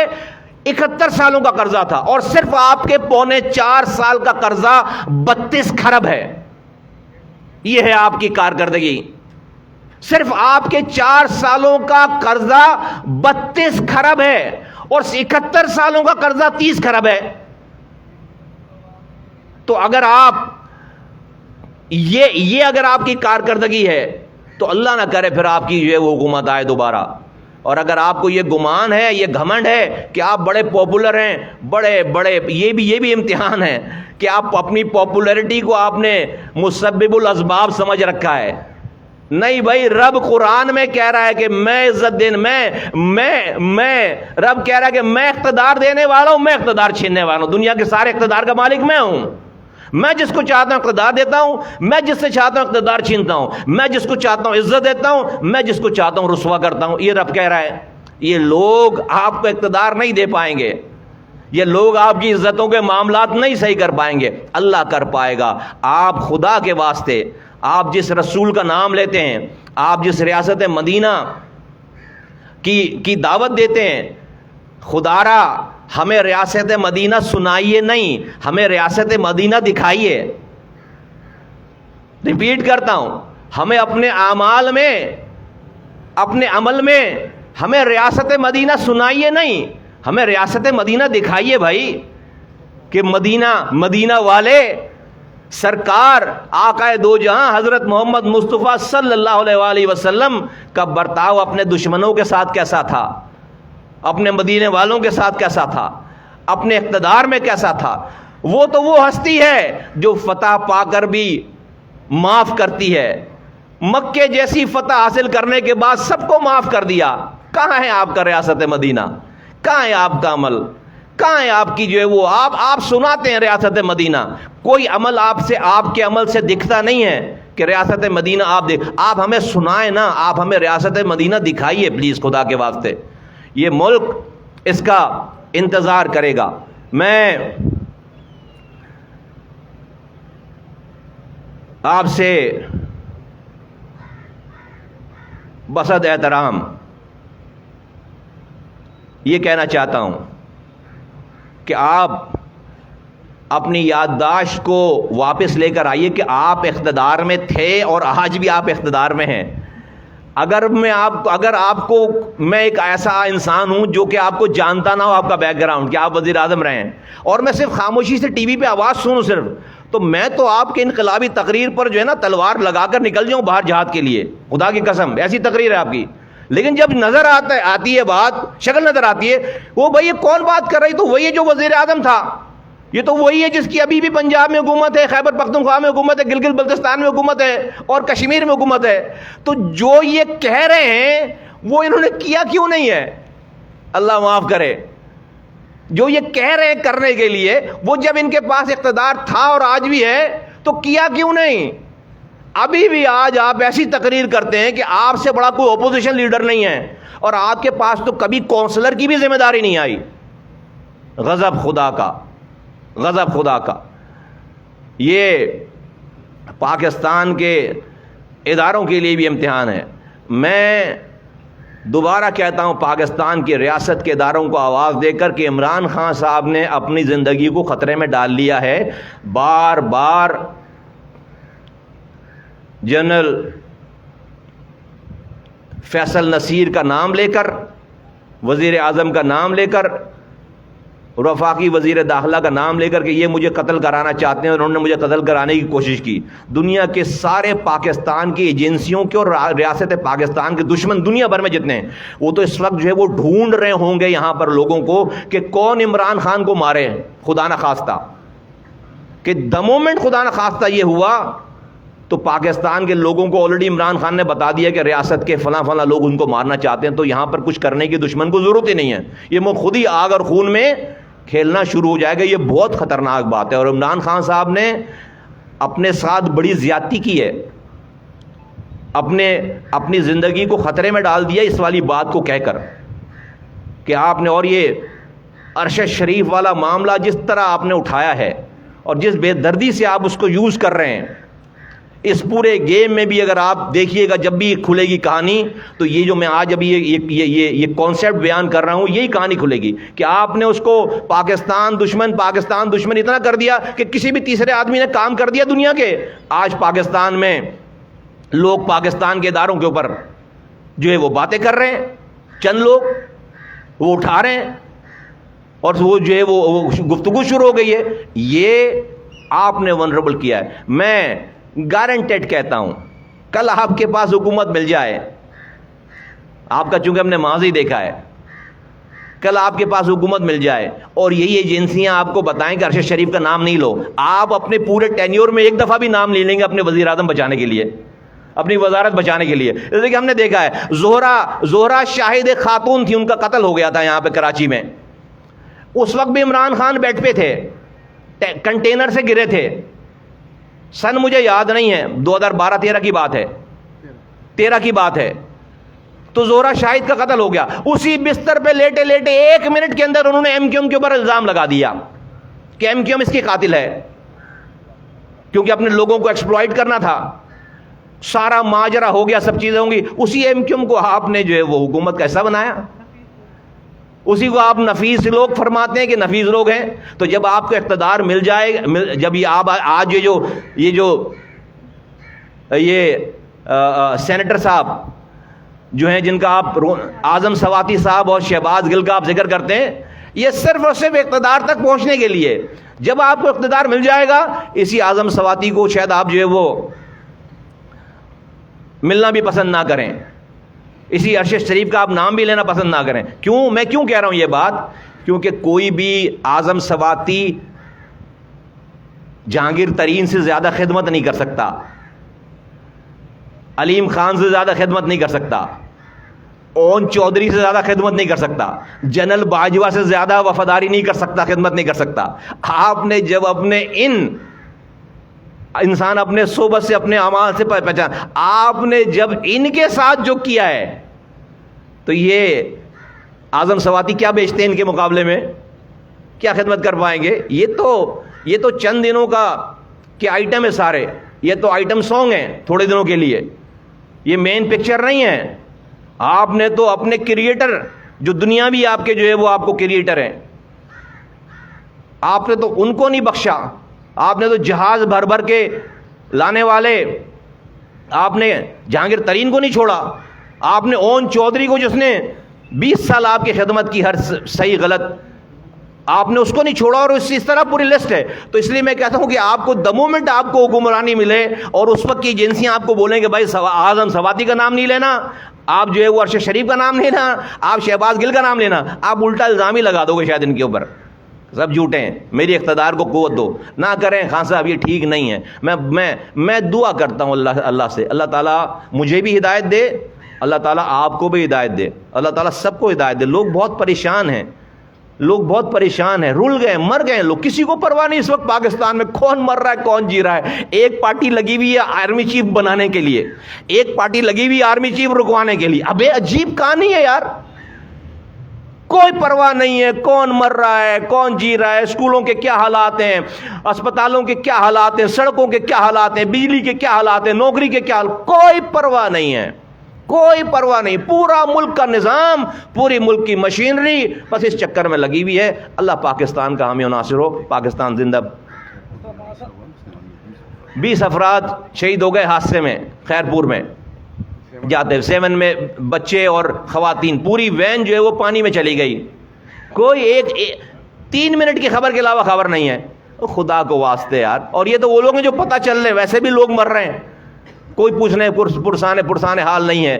71 سالوں کا قرضہ تھا. اور صرف آپ کے 3.25 سال کا قرضہ 32 کھرب ہے. یہ ہے آپ کی کارکردگی. صرف آپ کے 4 سالوں کا قرضہ 32 کھرب ہے اور 71 سالوں کا قرضہ 30 کھرب ہے. تو اگر آپ یہ اگر آپ کی کارکردگی ہے تو اللہ نہ کرے پھر آپ کی جو ہے وہ حکومت آئے دوبارہ. اور اگر آپ کو یہ گمان ہے، یہ گھمنڈ ہے کہ آپ بڑے پاپولر ہیں، بڑے یہ بھی امتحان ہے کہ آپ اپنی پاپولیرٹی کو آپ نے مسبب الاسباب سمجھ رکھا ہے. نہیں بھائی، رب قرآن میں کہہ رہا ہے کہ میں عزت رب کہہ رہا ہے کہ میں اقتدار دینے والا ہوں، میں اقتدار چھیننے والا ہوں. دنیا کے سارے اقتدار کا مالک میں ہوں. میں جس کو چاہتا ہوں اقتدار دیتا ہوں، میں جس سے چاہتا ہوں اقتدار چھینتا ہوں، میں جس کو چاہتا ہوں عزت دیتا ہوں، میں جس کو چاہتا ہوں رسوا کرتا ہوں. یہ رب کہہ رہا ہے. یہ لوگ آپ کو اقتدار نہیں دے پائیں گے، یہ لوگ آپ کی عزتوں کے معاملات نہیں صحیح کر پائیں گے، اللہ کر پائے گا. آپ خدا کے واسطے، آپ جس رسول کا نام لیتے ہیں، آپ جس ریاست مدینہ کی دعوت دیتے ہیں، خدا را ہمیں ریاست مدینہ سنائیے نہیں، ہمیں ریاست مدینہ دکھائیے. ریپیٹ کرتا ہوں، ہمیں اپنے اعمال میں، اپنے عمل میں ہمیں ریاست مدینہ سنائیے نہیں، ہمیں ریاست مدینہ دکھائیے بھائی، کہ مدینہ والے سرکار آقائے دو جہاں حضرت محمد مصطفیٰ صلی اللہ علیہ وآلہ وسلم کا برتاؤ اپنے دشمنوں کے ساتھ کیسا تھا، اپنے مدینے والوں کے ساتھ کیسا تھا، اپنے اقتدار میں کیسا تھا. وہ تو وہ ہستی ہے جو فتح پا کر بھی معاف کرتی ہے. مکے جیسی فتح حاصل کرنے کے بعد سب کو معاف کر دیا. کہاں ہے آپ کا ریاست مدینہ؟ کہاں ہے آپ کا عمل؟ کہاں ہے آپ کی جو ہے وہ آپ سناتے ہیں ریاست مدینہ، کوئی عمل آپ کے عمل سے دکھتا نہیں ہے کہ ریاست مدینہ آپ ہمیں سنائیں نا، آپ ہمیں ریاست مدینہ دکھائیے پلیز خدا کے واسطے. یہ ملک اس کا انتظار کرے گا. میں آپ سے بصد احترام یہ کہنا چاہتا ہوں کہ آپ اپنی یادداشت کو واپس لے کر آئیے کہ آپ اقتدار میں تھے اور آج بھی آپ اقتدار میں ہیں. اگر آپ کو میں ایک ایسا انسان ہوں جو کہ آپ کو جانتا نہ ہو، آپ کا بیک گراؤنڈ کہ آپ وزیر اعظم رہے ہیں، اور میں صرف خاموشی سے ٹی وی پہ آواز سنوں صرف، تو میں تو آپ کے انقلابی تقریر پر جو ہے نا تلوار لگا کر نکل جاؤں باہر جہاد کے لیے، خدا کی قسم ایسی تقریر ہے آپ کی. لیکن جب نظر آتی ہے بات، شکل نظر آتی ہے، وہ بھائی یہ کون بات کر رہی، تو وہی جو وزیر اعظم تھا، یہ تو وہی ہے جس کی ابھی بھی پنجاب میں حکومت ہے، خیبر پختونخوا میں حکومت ہے، گلگت بلتستان میں حکومت ہے، اور کشمیر میں حکومت ہے. تو جو یہ کہہ رہے ہیں وہ انہوں نے کیا کیوں نہیں ہے؟ اللہ معاف کرے. جو یہ کہہ رہے ہیں کرنے کے لیے، وہ جب ان کے پاس اقتدار تھا اور آج بھی ہے تو کیا کیوں نہیں؟ ابھی بھی آج آپ ایسی تقریر کرتے ہیں کہ آپ سے بڑا کوئی اپوزیشن لیڈر نہیں ہے، اور آپ کے پاس تو کبھی کونسلر کی بھی ذمہ داری نہیں آئی. غضب خدا کا، غضب خدا کا. یہ پاکستان کے اداروں کے لیے بھی امتحان ہے. میں دوبارہ کہتا ہوں پاکستان کی ریاست کے اداروں کو آواز دے کر کہ عمران خان صاحب نے اپنی زندگی کو خطرے میں ڈال لیا ہے. بار بار جنرل فیصل نصیر کا نام لے کر، وزیر اعظم کا نام لے کر، وفاقی وزیر داخلہ کا نام لے کر کہ یہ مجھے قتل کرانا چاہتے ہیں، اور انہوں نے مجھے قتل کرانے کی کوشش کی. دنیا کے سارے پاکستان کی ایجنسیوں کے اور ریاست پاکستان کے دشمن دنیا بھر میں جتنے ہیں، وہ تو اس وقت جو ہے وہ ڈھونڈ رہے ہوں گے یہاں پر لوگوں کو کہ کون عمران خان کو مارے. خدا نہ خواستہ کہ دا مومنٹ خدا نہ خواستہ یہ ہوا تو پاکستان کے لوگوں کو آلریڈی عمران خان نے بتا دیا کہ ریاست کے فلاں فلاں لوگ ان کو مارنا چاہتے ہیں، تو یہاں پر کچھ کرنے کی دشمن کو ضرورت ہی نہیں ہے. یہ وہ خود ہی آگ اور خون میں کھیلنا شروع ہو جائے گا. یہ بہت خطرناک بات ہے. اور عمران خان صاحب نے اپنے ساتھ بڑی زیادتی کی ہے، اپنی زندگی کو خطرے میں ڈال دیا اس والی بات کو کہہ کر کہ آپ نے، اور یہ ارشد شریف والا معاملہ جس طرح آپ نے اٹھایا ہے اور جس بے دردی سے آپ اس کو یوز کر رہے ہیں، اس پورے گیم میں بھی اگر آپ دیکھیے گا جب بھی کھلے گی کہانی، تو یہ جو میں آج ابھی یہ کانسیپٹ بیان کر رہا ہوں، یہی کہانی کھلے گی کہ آپ نے اس کو پاکستان دشمن اتنا کر دیا کہ کسی بھی تیسرے آدمی نے کام کر دیا دنیا کے. آج پاکستان میں لوگ پاکستان کے اداروں کے اوپر جو ہے وہ باتیں کر رہے ہیں، چند لوگ وہ اٹھا رہے ہیں اور وہ جو ہے وہ گفتگو شروع ہو گئی ہے. یہ آپ نے ونربل کیا ہے. میں گارنٹیڈ کہتا ہوں کل آپ کے پاس حکومت مل جائے، آپ کا چونکہ ہم نے ماضی دیکھا ہے، کل آپ کے پاس حکومت مل جائے اور یہی ایجنسیاں آپ کو بتائیں کہ ارشد شریف کا نام نہیں لو، آپ اپنے پورے ٹینیور میں ایک دفعہ بھی نام لے لیں گے اپنے وزیر اعظم بچانے کے لیے، اپنی وزارت بچانے کے لیے. جیسے کہ ہم نے دیکھا ہے زہرا شاہد ایک خاتون تھی، ان کا قتل ہو گیا تھا یہاں پہ کراچی میں. اس وقت بھی عمران خان بیڈ پہ تھے، کنٹینر سے گرے تھے. سن مجھے یاد نہیں ہے، 2012-13 کی بات ہے، 13 کی بات ہے، تو زہرہ شاہد کا قتل ہو گیا. اسی بستر پہ لیٹے لیٹے 1 منٹ کے اندر انہوں نے ایم کیو ایم کے اوپر الزام لگا دیا کہ ایم کیو ایم اس کی قاتل ہے، کیونکہ اپنے لوگوں کو ایکسپلائٹ کرنا تھا. سارا ماجرا ہو گیا، سب چیزیں ہوں گی. اسی ایم کیو ایم کو آپ نے جو ہے وہ حکومت کا حصہ بنایا. اسی کو آپ نفیس لوگ فرماتے ہیں کہ نفیس لوگ ہیں. تو جب آپ کو اقتدار مل جائے، جب یہ آپ آج یہ سینیٹر صاحب جو ہیں، جن کا آپ اعظم سواتی صاحب اور شہباز گل کا آپ ذکر کرتے ہیں، یہ صرف اور صرف اقتدار تک پہنچنے کے لیے. جب آپ کو اقتدار مل جائے گا، اسی اعظم سواتی کو شاید آپ جو ہے وہ ملنا بھی پسند نہ کریں، اسی ارشد شریف کا آپ نام بھی لینا پسند نہ کریں. کیوں میں کیوں کہہ رہا ہوں یہ بات؟ کیونکہ کوئی بھی اعظم سواتی جہانگیر ترین سے زیادہ خدمت نہیں کر سکتا، علیم خان سے زیادہ خدمت نہیں کر سکتا، اون چودھری سے زیادہ خدمت نہیں کر سکتا، جنرل باجوہ سے زیادہ وفاداری نہیں کر سکتا، خدمت نہیں کر سکتا. آپ نے جب اپنے انسان اپنے صحبت سے، اپنے اعمال سے پہچان، آپ نے جب ان کے ساتھ جو کیا ہے، تو یہ اعظم سواتی کیا بیچتے ہیں ان کے مقابلے میں؟ کیا خدمت کر پائیں گے؟ یہ تو چند دنوں کا کہ آئٹم ہے سارے، یہ تو آئٹم سانگ ہیں تھوڑے دنوں کے لیے، یہ مین پکچر نہیں ہے. آپ نے تو اپنے کریٹر جو دنیاوی آپ کے جو ہے وہ آپ کو کریٹر ہیں، آپ نے تو ان کو نہیں بخشا. آپ نے تو جہاز بھر بھر کے لانے والے، آپ نے جہانگیر ترین کو نہیں چھوڑا. آپ نے اون چودھری کو، جس نے 20 سال آپ کی خدمت کی، ہر صحیح غلط، آپ نے اس کو نہیں چھوڑا. اور اس طرح پوری لسٹ ہے. تو اس لیے میں کہتا ہوں کہ آپ کو دا مومنٹ آپ کو حکمرانی ملے اور اس وقت کی ایجنسیاں آپ کو بولیں کہ بھائی اعظم سواتی کا نام نہیں لینا، آپ جو ہے وہ ارشد شریف کا نام لینا، آپ شہباز گل کا نام لینا، آپ الٹا الزام ہی لگا دو گے شاید ان کے اوپر. سب جھوٹے ہیں. میری اقتدار کو قوت دو. نہ کریں خان صاحب، یہ ٹھیک نہیں ہے. میں دعا کرتا ہوں اللہ سے، اللہ تعالیٰ مجھے بھی ہدایت دے، اللہ تعالیٰ آپ کو بھی ہدایت دے، اللہ تعالیٰ سب کو ہدایت دے. لوگ بہت پریشان ہیں، لوگ بہت پریشان ہیں، رول گئے، مر گئے لوگ. کسی کو پرواہ نہیں اس وقت پاکستان میں کون مر رہا ہے کون جی رہا ہے. ایک پارٹی لگی ہوئی ہے آرمی چیف بنانے کے لیے، ایک پارٹی لگی ہوئی ہے آرمی چیف رکوانے کے لیے. ابے عجیب کہانی ہے یار. کوئی پرواہ نہیں ہے کون مر رہا ہے کون جی رہا ہے، اسکولوں کے کیا حالات ہیں، اسپتالوں کے کیا حالات ہیں، سڑکوں کے کیا حالات ہیں، بجلی کے کیا حالات ہیں، نوکری کے کیا حالات. کوئی پرواہ نہیں ہے، کوئی پرواہ نہیں. پورا ملک کا نظام، پوری ملک کی مشینری بس اس چکر میں لگی ہوئی ہے. اللہ پاکستان کا حامی و ناصر ہو. پاکستان زندہ. 20 افراد شہید ہو گئے حادثے میں، خیرپور میں جاتے 7 میں بچے اور خواتین. پوری وین جو ہے وہ پانی میں چلی گئی. کوئی 3 منٹ کی خبر کے علاوہ خبر نہیں ہے. خدا کو واسطے یار. اور یہ تو وہ لوگ ہیں جو پتہ چل رہے، ویسے بھی لوگ مر رہے ہیں، کوئی پوچھنے پرسانے حال نہیں ہے.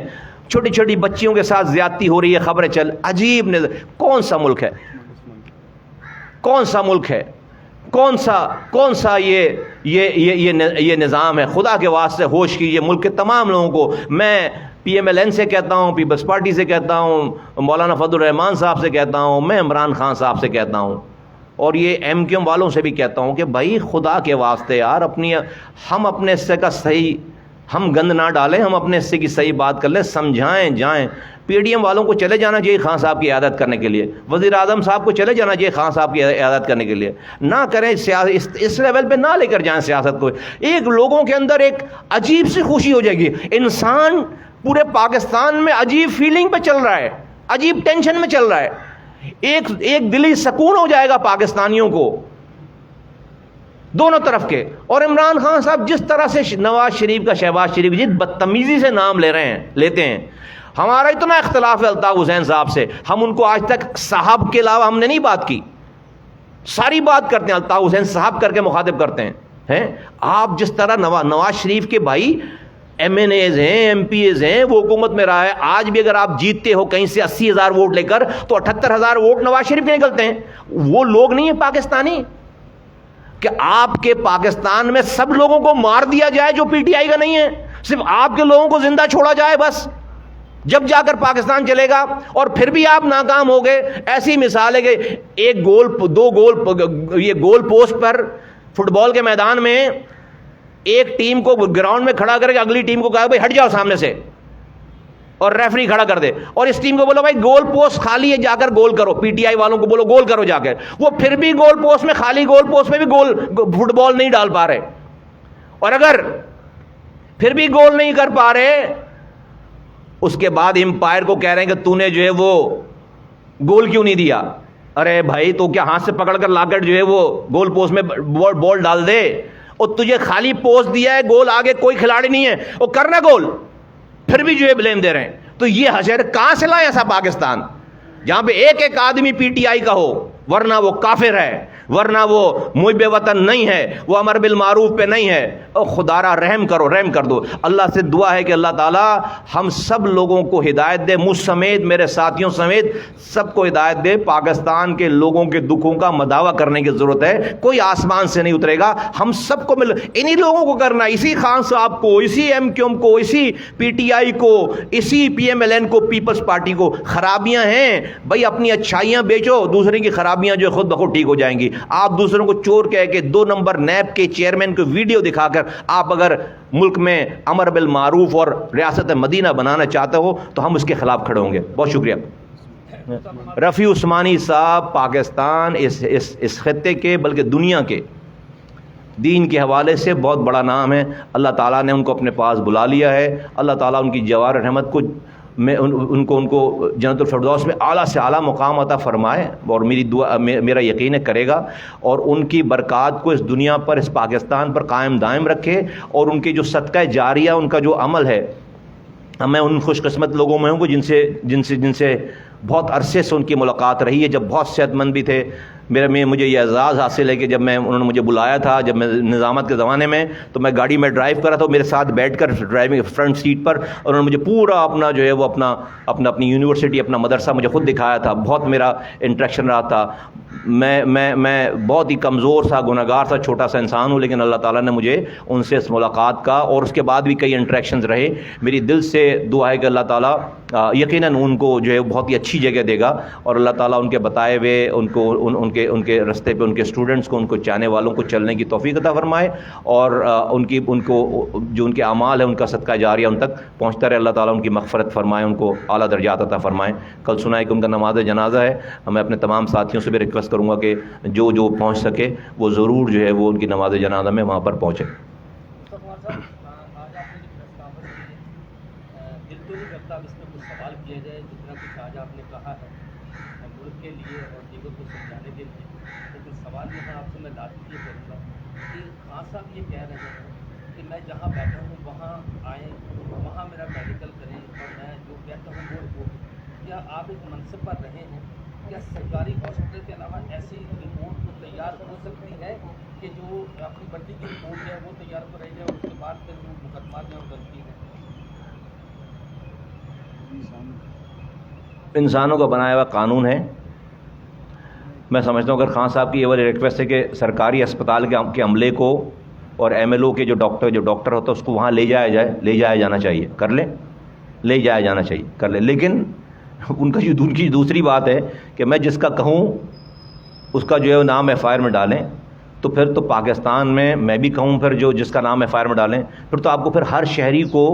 چھوٹی چھوٹی بچیوں کے ساتھ زیادتی ہو رہی ہے، خبریں چل. عجیب کون سا ملک ہے، کون سا ملک ہے، کون سا یہ نظام ہے. خدا کے واسطے ہوش کیجیے. ملک کے تمام لوگوں کو میں PMLN سے کہتا ہوں، پیپلز پارٹی سے کہتا ہوں، مولانا فضل الرحمان صاحب سے کہتا ہوں، میں عمران خان صاحب سے کہتا ہوں، اور یہ MQM والوں سے بھی کہتا ہوں کہ بھائی خدا کے واسطے یار ہم اپنے حصے کا صحیح، ہم گند نہ ڈالیں، ہم اپنے حصے کی صحیح بات کر لیں، سمجھائیں جائیں. PDM والوں کو چلے جانا چاہیے خان صاحب کی عیادت کرنے کے لیے، وزیر اعظم صاحب کو چلے جانا چاہیے خان صاحب کی عیادت کرنے کے لیے. نہ کریں اس لیول پہ نہ لے کر جائیں سیاست کو. ایک لوگوں کے اندر ایک عجیب سی خوشی ہو جائے گی. انسان پورے پاکستان میں عجیب فیلنگ پہ چل رہا ہے، عجیب ٹینشن میں چل رہا ہے. ایک دلی سکون ہو جائے گا پاکستانیوں کو دونوں طرف کے. اور عمران خان صاحب جس طرح سے نواز شریف کا، شہباز شریف جس بدتمیزی سے نام لیتے ہیں. ہمارا اتنا اختلاف ہے الطاف حسین صاحب سے، ہم ان کو آج تک صاحب کے علاوہ ہم نے نہیں بات کی. ساری بات کرتے ہیں الطاف حسین صاحب کر کے مخاطب کرتے ہیں. آپ جس طرح نواز شریف کے بھائی MNAs ہیں، MPs ہیں، وہ حکومت میں رہا ہے. آج بھی اگر آپ جیتتے ہو کہیں سے 80,000 ووٹ لے کر تو 78,000 ووٹ نواز شریف کے نکلتے ہیں. وہ لوگ نہیں ہیں پاکستانی کہ آپ کے پاکستان میں سب لوگوں کو مار دیا جائے جو PTI کا نہیں ہے، صرف آپ کے لوگوں کو زندہ چھوڑا جائے بس، جب جا کر پاکستان چلے گا. اور پھر بھی آپ ناکام ہو گئے. ایسی مثال ہے کہ ایک گول پوسٹ پر فٹ بال کے میدان میں ایک ٹیم کو گراؤنڈ میں کھڑا کر کے اگلی ٹیم کو کہا بھائی ہٹ جاؤ سامنے سے، اور ریفری کھڑا کر دے، اور اس ٹیم کو بولو بھائی گول پوسٹ خالی ہے، جا کر گول کرو، پی ٹی آئی والوں کو بولو گول کرو جا کے، وہ پھر بھی گول پوسٹ میں، خالی گول پوسٹ میں بھی گول فٹ بال نہیں ڈال پا رہے، اور اگر پھر بھی گول نہیں کر پا رہے، اس کے بعد امپائر کو کہہ رہے ہیں کہ تو نے جو ہے وہ گول کیوں نہیں دیا؟ ارے بھائی تو کیا ہاتھ سے پکڑ کر لا کر جو ہے وہ گول پوسٹ میں بال ڈال دے؟ اور تجھے خالی پوسٹ دیا ہے، گول آگے کوئی کھلاڑی نہیں ہے، وہ کرنا گول، پھر بھی جو ہے بلیم دے رہے ہیں۔ تو یہ حشر کہاں سے لائے ایسا پاکستان جہاں پہ ایک ایک آدمی پی ٹی آئی کا ہو، ورنہ وہ کافر ہے، ورنہ وہ محب وطن نہیں ہے، وہ امر بالمعروف پہ نہیں ہے۔ او خدا را رحم کرو، رحم کر دو۔ اللہ سے دعا ہے کہ اللہ تعالی ہم سب لوگوں کو ہدایت دے، مجھ سمیت، میرے ساتھیوں سمیت سب کو ہدایت دے۔ پاکستان کے لوگوں کے دکھوں کا مداوع کرنے کی ضرورت ہے، کوئی آسمان سے نہیں اترے گا، ہم سب کو مل انہی لوگوں کو کرنا، اسی خان صاحب کو، اسی ایم کیو ایم کو، اسی پی ٹی آئی کو، اسی پی ایم ایل این کو، پیپلز پارٹی کو۔ خرابیاں ہیں بھائی، اپنی اچھائیاں بیچو، دوسرے کی خرابیاں جو خود بخود ٹھیک ہو جائیں گی۔ آپ دوسروں کو چور کہہ کے 2 نمبر نیب کے چیئرمین کو ویڈیو دکھا کر آپ اگر ملک میں امر بالمعروف اور ریاست مدینہ بنانا چاہتے ہو تو ہم اس کے خلاف کھڑے ہوں گے۔ بہت شکریہ۔ رفیع عثمانی صاحب پاکستان اس خطے کے بلکہ دنیا کے دین کے حوالے سے بہت بڑا نام ہے، اللہ تعالیٰ نے ان کو اپنے پاس بلا لیا ہے۔ اللہ تعالیٰ ان کی جوار رحمت کو میں ان کو جنت الفردوس میں اعلیٰ سے اعلیٰ مقام عطا فرمائے، اور میری دعا، میرا یقین ہے کرے گا، اور ان کی برکات کو اس دنیا پر، اس پاکستان پر قائم دائم رکھے، اور ان کے جو صدقہ جاریہ، ان کا جو عمل ہے، میں ان خوش قسمت لوگوں میں ہوں جن سے بہت عرصے سے ان کی ملاقات رہی ہے، جب بہت صحت مند بھی تھے۔ مجھے یہ اعزاز حاصل ہے کہ جب انہوں نے مجھے بلایا تھا، جب میں نظامت کے زمانے میں، تو میں گاڑی میں ڈرائیو کر رہا تھا، میرے ساتھ بیٹھ کر ڈرائیونگ فرنٹ سیٹ پر، اور انہوں نے مجھے پورا اپنا جو ہے وہ اپنی یونیورسٹی، اپنا مدرسہ مجھے خود دکھایا تھا۔ بہت میرا انٹریکشن رہا تھا۔ میں بہت ہی کمزور سا، گنہگار سا، چھوٹا سا انسان ہوں، لیکن اللہ تعالیٰ نے مجھے ان سے اس ملاقات کا، اور اس کے بعد بھی کئی انٹریکشنز رہے۔ میری دل سے دعا ہے کہ اللہ تعالیٰ یقیناً ان کو جو ہے بہت ہی اچھی جگہ دے گا، اور اللہ تعالیٰ ان کے بتائے ہوئے، ان کے رستے پہ ان کے اسٹوڈنٹس کو، ان کو چاہنے والوں کو چلنے کی توفیق عطا فرمائے، اور ان کو جو ان کے اعمال ہے ان کا صدقہ جاریہ ان تک پہنچتا رہے۔ اللہ تعالیٰ ان کی مغفرت فرمائے، ان کو اعلیٰ درجات عطا فرمائے۔ کل سنا ہے کہ ان کا نماز جنازہ ہے، میں اپنے تمام ساتھیوں سے بھی ریکویسٹ کروں گا کہ جو پہنچ سکے وہ ضرور جو ہے وہ ان کی نماز جنازہ میں وہاں پر پہنچے۔ سوال کیا جائے جتنا کچھ آج آپ نے کہا ہے ملک کے لیے اور دیگر کو سمجھانے کے لیے، لیکن سوال یہاں آپ سے میں لاتے یہ کروں گا کہ خان صاحب یہ کہہ رہے ہیں کہ میں جہاں بیٹھا ہوں وہاں آئیں، وہاں میرا میڈیکل کریں، اور میں جو کہتا ہوں وہ کیا آپ ایک منصب پر رہے ہیں؟ کیا سرکاری ہاسپٹل کے علاوہ ایسی رپورٹ کو تیار ہو سکتی ہے کہ جو اپنی بڑی کی رپورٹ ہے وہ تیار کرائی جائے، اس کے بعد پھر جو مقدمات ہیں وہ غلطی ہے؟ انسانوں کا بنایا ہوا قانون ہے۔ میں سمجھتا ہوں اگر خان صاحب کی یہ والی ریکویسٹ ہے کہ سرکاری اسپتال کے عملے کو اور ایم ایل او کے جو ڈاکٹر ہوتا ہے اس کو وہاں لے جایا جانا چاہیے، کر لیں، لے جایا جانا چاہیے، کر لیں۔ لیکن ان کی دوسری بات ہے کہ میں جس کا کہوں اس کا جو ہے نام ایف آئی آر میں ڈالیں، تو پھر تو پاکستان میں بھی کہوں پھر جس کا نام ایف آئی آر میں ڈالیں، پھر تو آپ کو پھر ہر شہری کو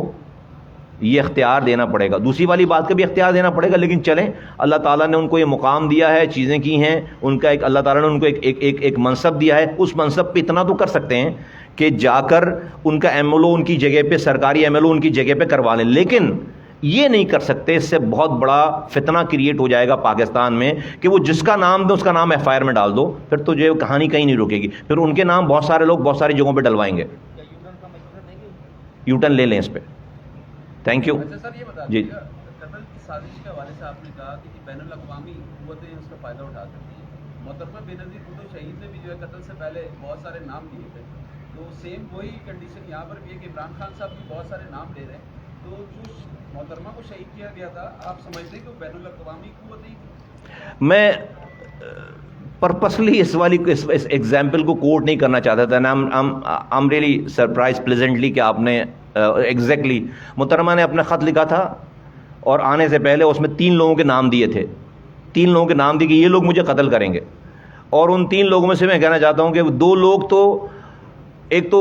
یہ اختیار دینا پڑے گا، دوسری والی بات کا بھی اختیار دینا پڑے گا۔ لیکن چلیں، اللہ تعالیٰ نے ان کو یہ مقام دیا ہے، چیزیں کی ہیں، ان کا اللہ تعالیٰ نے ان کو ایک منصب دیا ہے، اس منصب پہ اتنا تو کر سکتے ہیں کہ جا کر ان کا ایم ایل او ان کی جگہ پہ، سرکاری ایم ایل او ان کی جگہ پہ کروا لیں۔ لیکن یہ نہیں کر سکتے، اس سے بہت بڑا فتنہ کریٹ ہو جائے گا پاکستان میں کہ وہ جس کا نام دیں اس کا نام ایف آئی آر میں ڈال دو، پھر تو جو کہانی کہیں نہیں رکے گی، پھر ان کے نام بہت سارے لوگ بہت ساری جگہوں پہ ڈلوائیں گے۔ یو ٹرن لے لیں اس پہ۔ Thank you. جی، قتل کی سازش کے حوالے سے آپ نے کہا کہ بین الاقوامی قوتیں اس کا فائدہ اٹھا سکتی ہیں۔ محترمہ بینظیر بھٹو شہید نے بھی جو ہے قتل سے پہلے بہت سارے نام لیے تھے، تو سیم وہی کنڈیشن یہاں پر بھی ہے کہ عمران خان صاحب بھی بہت سارے نام لے رہے ہیں، تو جو محترمہ کو شہید کیا گیا تھا آپ سمجھتے ہیں کہ وہ بین الاقوامی قوتیں تھیں؟ میں پرپسلی اس ایگزامپل کو کوٹ نہیں کرنا چاہتا تھا، I'm really surprised pleasantly کہ آپ نے ایگزیکٹلی محترمہ نے اپنا خط لکھا تھا اور آنے سے پہلے اس میں 3 لوگوں کے نام دیے تھے، 3 لوگوں کے نام دیے کہ یہ لوگ مجھے قتل کریں گے، اور ان 3 لوگوں میں سے میں کہنا چاہتا ہوں کہ 2 لوگ تو، ایک تو